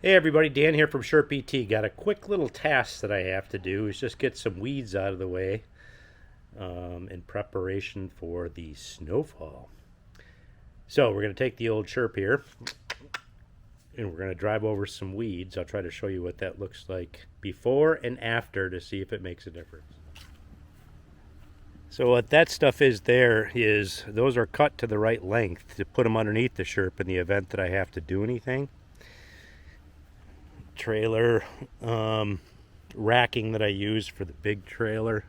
Hey everybody, Dan here from Sherp ATV. Got a quick little task that I have to do is just get some weeds out of the way in preparation for the snowfall. So we're going to take the old Sherp here and we're going to drive over some weeds. I'll try to show you what that looks like before and after to see if it makes a difference. So what that stuff is there is those are cut to the right length to put them underneath the Sherp in the event that I have to do anything. Trailer racking that I use for the big trailer,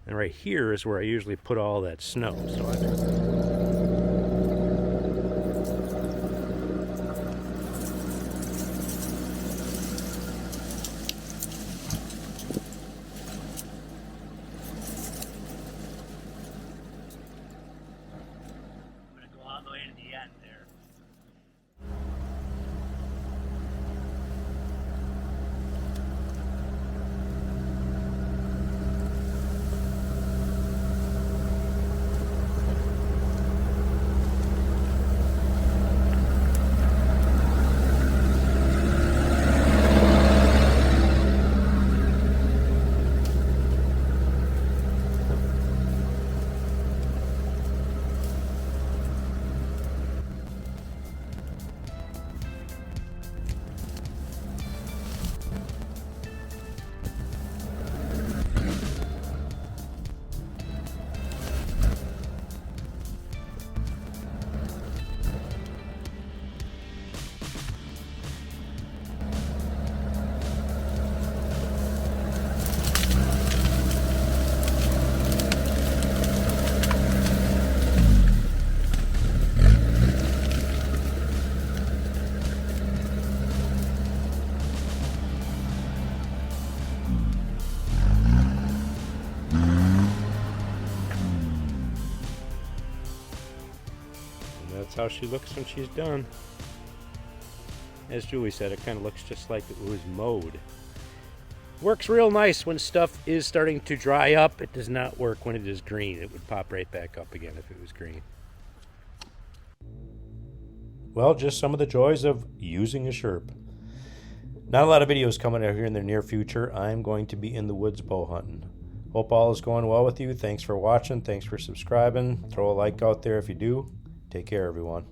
and right here is where I usually put all that snow. I'm going to go all the way to the end there. That's how she looks when she's done. As Julie said, it kind of looks just like it was mowed. Works real nice when stuff is starting to dry up. It does not work when it is green. It would pop right back up again if it was green. Well, just some of the joys of using a Sherp. Not a lot of videos coming out here in the near future. I'm going to be in the woods bow hunting. Hope all is going well with you. Thanks for watching. Thanks for subscribing. Throw a like out there if you do. Take care, everyone.